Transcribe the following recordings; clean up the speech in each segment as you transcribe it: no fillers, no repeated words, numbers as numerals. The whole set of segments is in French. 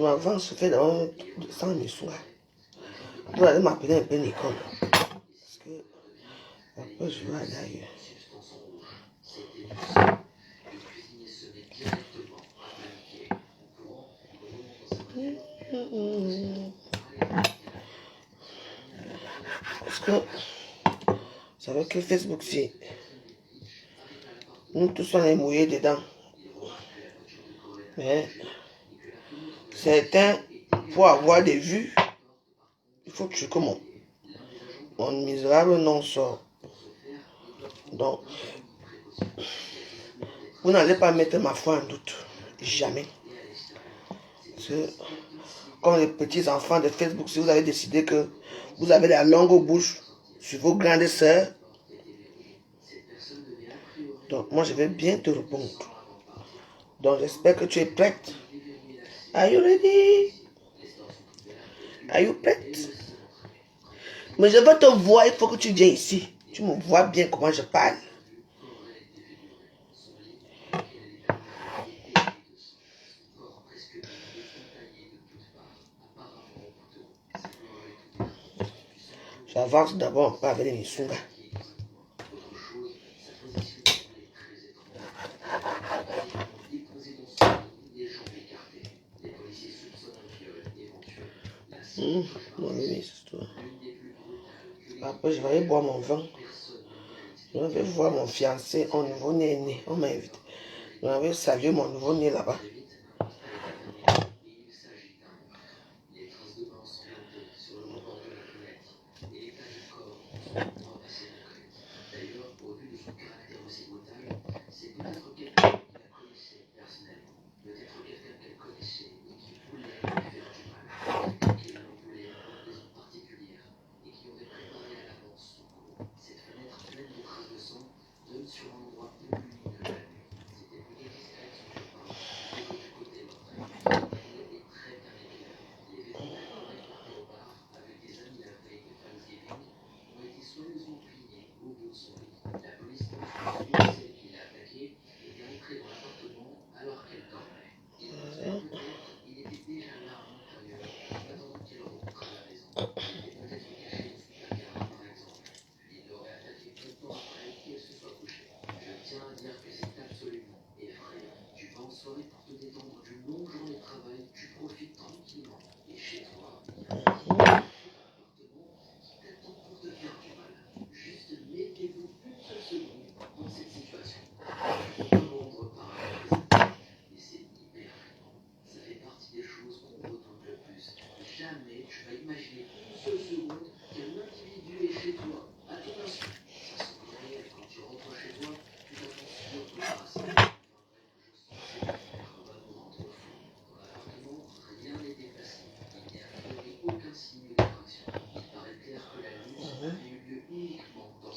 Non, avant, je fais d'abord sans émission. Vous allez m'appeler un peu Nicole. Parce que après, je vais aller ailleurs. Parce que vous savez que Facebook, si nous tous on est mouillés dedans. Mais certains, pour avoir des vues, il faut que mon misérable nom sort. Donc, vous n'allez pas mettre ma foi en doute. Jamais. Parce que, comme les petits enfants de Facebook, si vous avez décidé que vous avez la langue bouche sur vos grandes sœurs, donc moi je vais bien te répondre. Donc j'espère que tu es prête. Are you ready? Are you prête? Mais je veux te voir, il faut que tu viennes ici. Tu me vois bien comment je parle. J'avance d'abord pas avec les Missunga. Mon ami, c'est toi. Après, je vais aller boire mon vin. Je vais voir mon fiancé, mon nouveau-né. On m'a invité. Je vais saluer mon nouveau-né là-bas.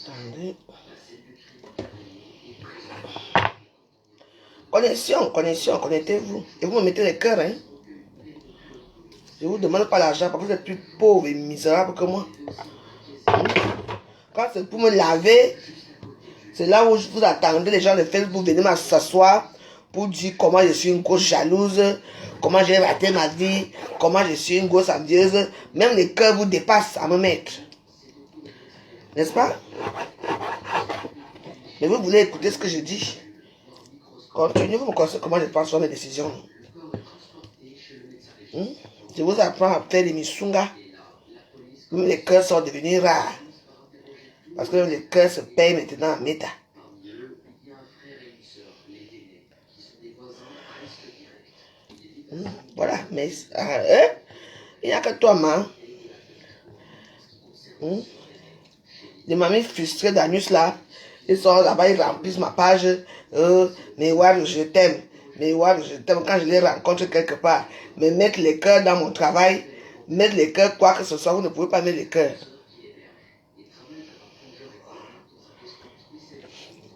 Attendez. Connexion, connectez-vous. Et vous me mettez les cœurs, hein. Je ne vous demande pas l'argent parce que vous êtes plus pauvre et misérable que moi. Quand c'est pour me laver, c'est là où vous attendez les gens de Facebook venir m'asseoir pour dire comment je suis une grosse jalouse, comment j'ai raté ma vie, comment je suis une grosse envieuse. Même les cœurs vous dépassent à me mettre. N'est-ce pas? Mais vous voulez écouter ce que je dis. Continuez, vous me conseillez comment je prends sur mes décisions. Je vous apprends à faire les misunga. Les cœurs sont devenus rares. Parce que les cœurs se payent maintenant en méta. Voilà, mais il n'y a que toi, maman. Les mamies frustrées d'Anus là, ils sont là-bas, ils remplissent ma page. Mais ouais, je t'aime. Mais ouais, je t'aime quand je les rencontre quelque part. Mais mettre les cœurs dans mon travail, mettre les cœurs, quoi que ce soit, vous ne pouvez pas mettre les cœurs.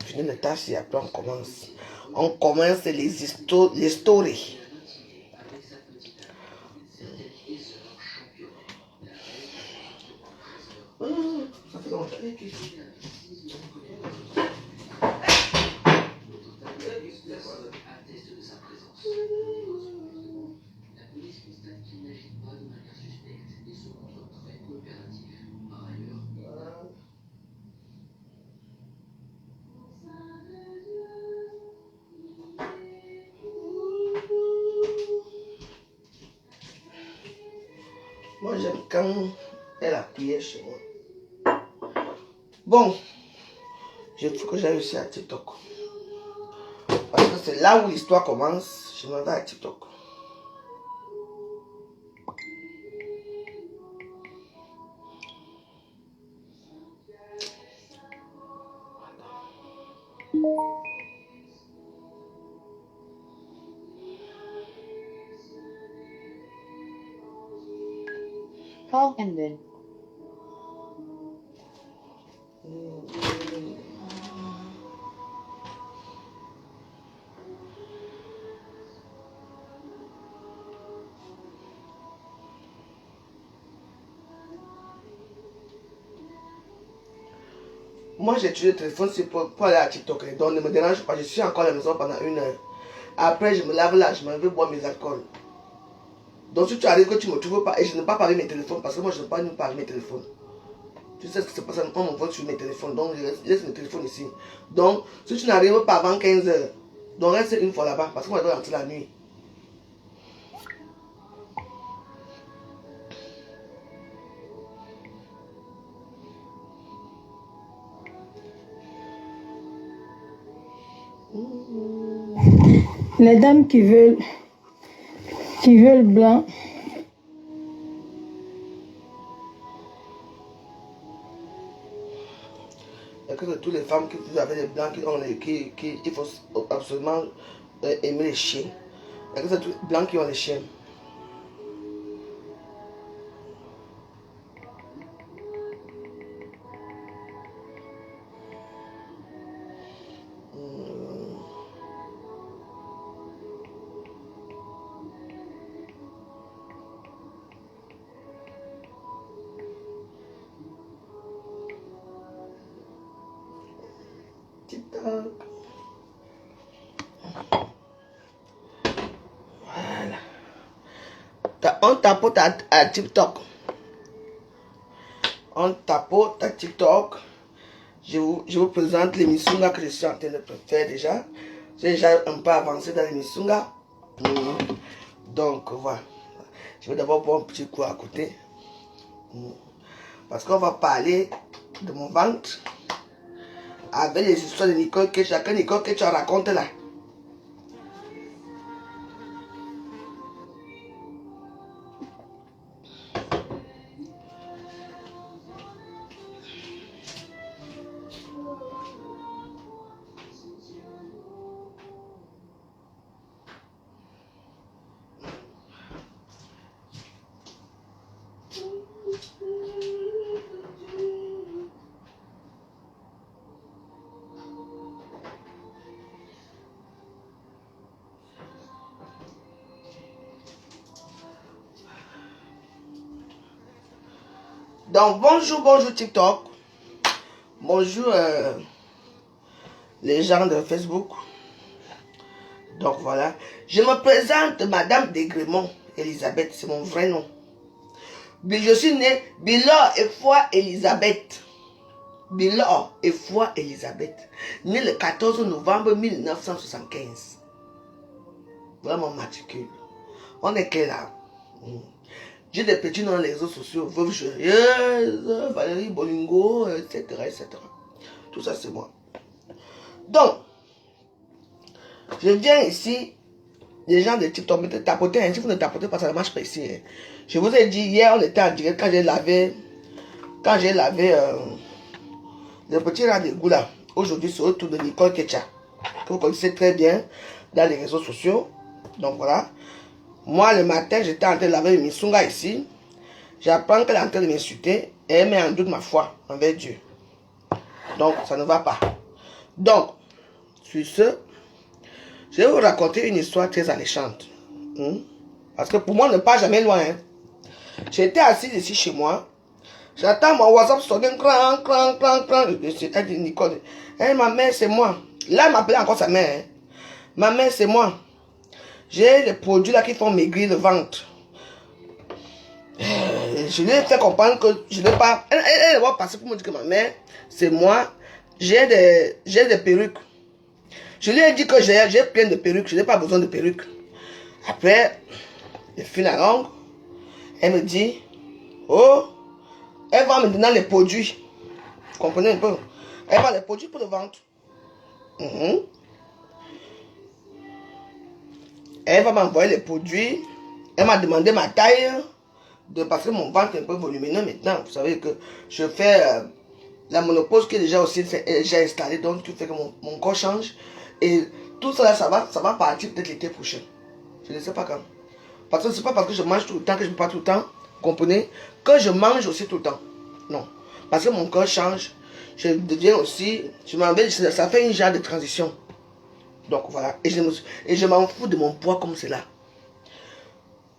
Finis le tâche et après on commence. On commence les stories. Ça fait longtemps que j'aime quand elle a prié chez moi. Bon, il faut que j'aille aussi à TikTok. Parce que c'est là où l'histoire commence. Je m'en vais à TikTok. Call ended. Moi, j'ai utilisé le téléphone pour aller à TikTok. Donc, ne me dérange pas. Je suis encore à la maison pendant 1 heure. Après, je me lave là, je m'en vais boire mes alcools. Donc, si tu arrives que tu ne me trouves pas, et je n'ai pas parlé mes téléphones, parce que moi, je n'ai pas nous parler mes téléphones. Tu sais ce qui se passe, on m'envoie sur mes téléphones. Donc, je laisse mes téléphones ici. Donc, si tu n'arrives pas avant 15 heures, donc reste une fois là-bas, parce qu'on doit rentrer la nuit. Les dames qui veulent blanc. Et que toutes les femmes qui vivent avec les blancs, qui faut absolument aimer les chiens. Et que c'est tous les blancs qui ont les chiens. TikTok. Voilà. On tapote à TikTok. On tapote à TikTok. Je vous présente l'émission que je suis en train de faire déjà. J'ai déjà un peu avancé dans l'émission. Donc voilà. Je vais d'abord boire un petit coup à côté. Parce qu'on va parler de mon ventre. Avec les histoires de Nicole Kecha. Que Nicole Kecha raconte là. Donc bonjour TikTok. Bonjour les gens de Facebook. Donc voilà. Je me présente Madame Desgrémont Elisabeth, c'est mon vrai nom. Je suis née Bilor et Foi Elisabeth. Bilor et Foi Elisabeth. Née le 14 novembre 1975. Voilà mon matricule. On est quel là? J'ai des petits noms dans les réseaux sociaux. Veuve Joyeuse, Valérie Bolingo, etc., etc. Tout ça, c'est moi. Donc, je viens ici. Les gens de TikTok me tapoter. Si vous ne tapotez pas, ça ne marche pas ici. Hein. Je vous ai dit, hier, on était en direct quand j'ai lavé le petit rat d'égout là. Aujourd'hui, c'est autour de Nicole Kecha, que vous connaissez très bien dans les réseaux sociaux. Donc voilà. Moi, le matin, j'étais en train de laver mes sungas ici. J'apprends qu'elle est en train de m'insulter et elle met en doute ma foi envers Dieu. Donc, ça ne va pas. Donc, sur ce, je vais vous raconter une histoire très alléchante. Parce que pour moi, on ne part jamais loin. Hein. J'étais assise ici chez moi. J'attends mon WhatsApp sonner. Elle dit, Nicole, ma mère, c'est moi. Là, elle m'appelait encore sa mère. Hein. Ma mère, c'est moi. J'ai des produits là qui font maigrir le ventre. Je lui ai fait comprendre que je n'ai pas... Elle va passer pour me dire que ma mère, c'est moi. J'ai des perruques. Je lui ai dit que j'ai plein de perruques. Je n'ai pas besoin de perruques. Après, de fil à longue, elle me dit, Oh, elle vend maintenant les produits. Vous comprenez un peu? Elle vend les produits pour le vendre. Elle va m'envoyer les produits. Elle m'a demandé ma taille. Parce que mon ventre est un peu volumineux maintenant. Vous savez que je fais la monopause qui est déjà aussi déjà installée. Donc, tout fait que mon corps change. Et tout ça, là, ça va partir peut-être l'été prochain. Je ne sais pas quand. Parce que c'est pas parce que je mange tout le temps que je ne peux pas tout le temps. Vous comprenez? Que je mange aussi tout le temps. Non. Parce que mon corps change. Je deviens aussi. Ça fait une genre de transition. Donc voilà. Et je m'en fous de mon poids comme c'est là.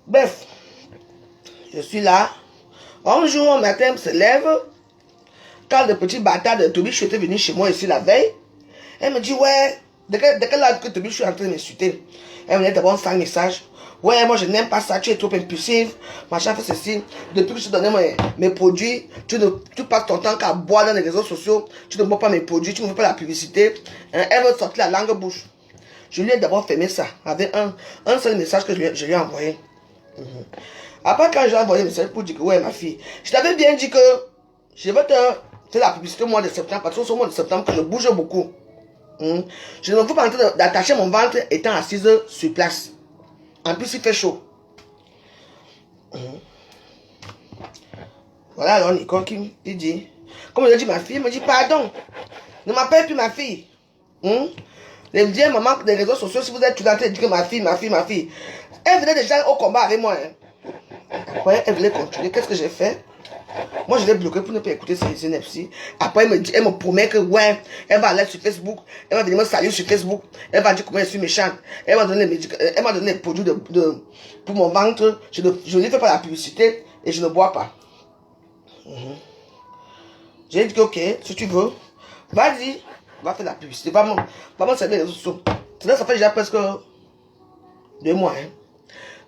Bref. Je suis là. Un jour, au matin, se lève. Quand le petit bâtard de Tobichou était venu chez moi ici la veille, elle me dit, ouais, de quel âge que Tobichou est en train de m'insulter? Elle me dit d'abord 5 messages. Ouais, moi je n'aime pas ça, tu es trop impulsif. Machin fait ceci. Depuis que je te donnais mes produits, tu passes ton temps qu'à boire dans les réseaux sociaux. Tu ne bois pas mes produits, tu ne fais pas la publicité. Elle veut sortir la langue bouche. Je lui ai d'abord fermé ça avec un seul message que je lui ai envoyé. Après, quand j'ai envoyé un message pour dire que, ouais, ma fille, je t'avais bien dit que je vais te faire la publicité au mois de septembre, parce que c'est au mois de septembre que je bouge beaucoup. Je ne me fous pas en train d'attacher mon ventre étant assise sur place. En plus, il fait chaud. Voilà, alors Nicole qui dit, comme je dis ma fille, elle me dit, pardon, ne m'appelle plus ma fille. Elle me dit, maman, des réseaux sociaux, si vous êtes tout en train de dire que ma fille. Elle venait déjà au combat avec moi. Après, elle voulait continuer. Qu'est-ce que j'ai fait? Moi, je l'ai bloqué pour ne pas écouter ses NFC. Après, elle me promet que, ouais, elle va aller sur Facebook. Elle va venir me saluer sur Facebook. Elle va dire comment je suis méchante. Elle m'a donné les produits pour mon ventre. Je ne fais pas la publicité et je ne bois pas. J'ai dit que, ok, si tu veux, vas-y, va faire la publicité. Va me servir les réseaux sociaux. Ça fait déjà presque 2 mois.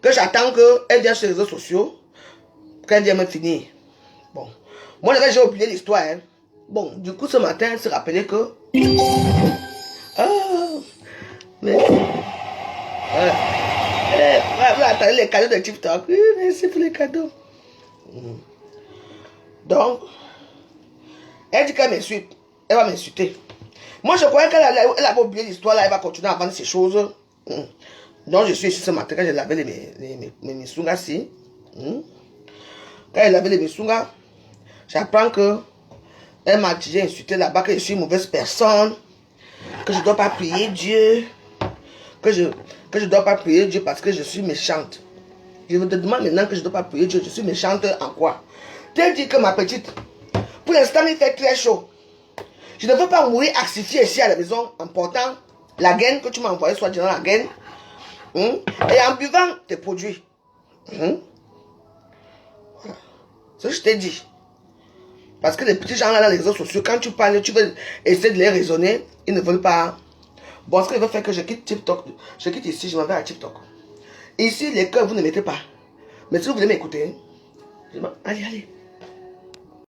Que j'attends qu'elle vienne sur les réseaux sociaux. Qu'elle vienne me finir. Bon. Moi, j'ai oublié l'histoire. Bon, du coup, ce matin, elle se rappelait que... Ah, mais... Vous attendez les cadeaux de TikTok. Oui, merci pour les cadeaux. Donc, elle dit qu'elle m'insulte. Elle va m'insulter. Moi, je croyais qu'elle avait oublié l'histoire, là, elle va continuer à vendre ces choses. Donc, je suis ici ce matin, quand j'ai lavé mes misungas-ci. Quand elle lavait les misungas, j'apprends que elle m'a déjà insulté là-bas, que je suis une mauvaise personne, que je ne dois pas prier Dieu, que je ne dois pas prier Dieu parce que je suis méchante. Je me demande maintenant que je ne dois pas prier Dieu, je suis méchante en quoi? Tu dis que ma petite, pour l'instant il fait très chaud. Je ne veux pas mourir asphyxiée ici à la maison en portant la gaine que tu m'as envoyée, soit dans la gaine, et en buvant tes produits. Voilà. C'est ce que je t'ai dit. Parce que les petits gens là dans les réseaux sociaux, quand tu parles, tu veux essayer de les raisonner, ils ne veulent pas. Bon, ce qu'ils veulent faire que je quitte TikTok. Je quitte ici, je m'en vais à TikTok. Ici, les cœurs, vous ne mettez pas. Mais si vous voulez m'écouter, allez.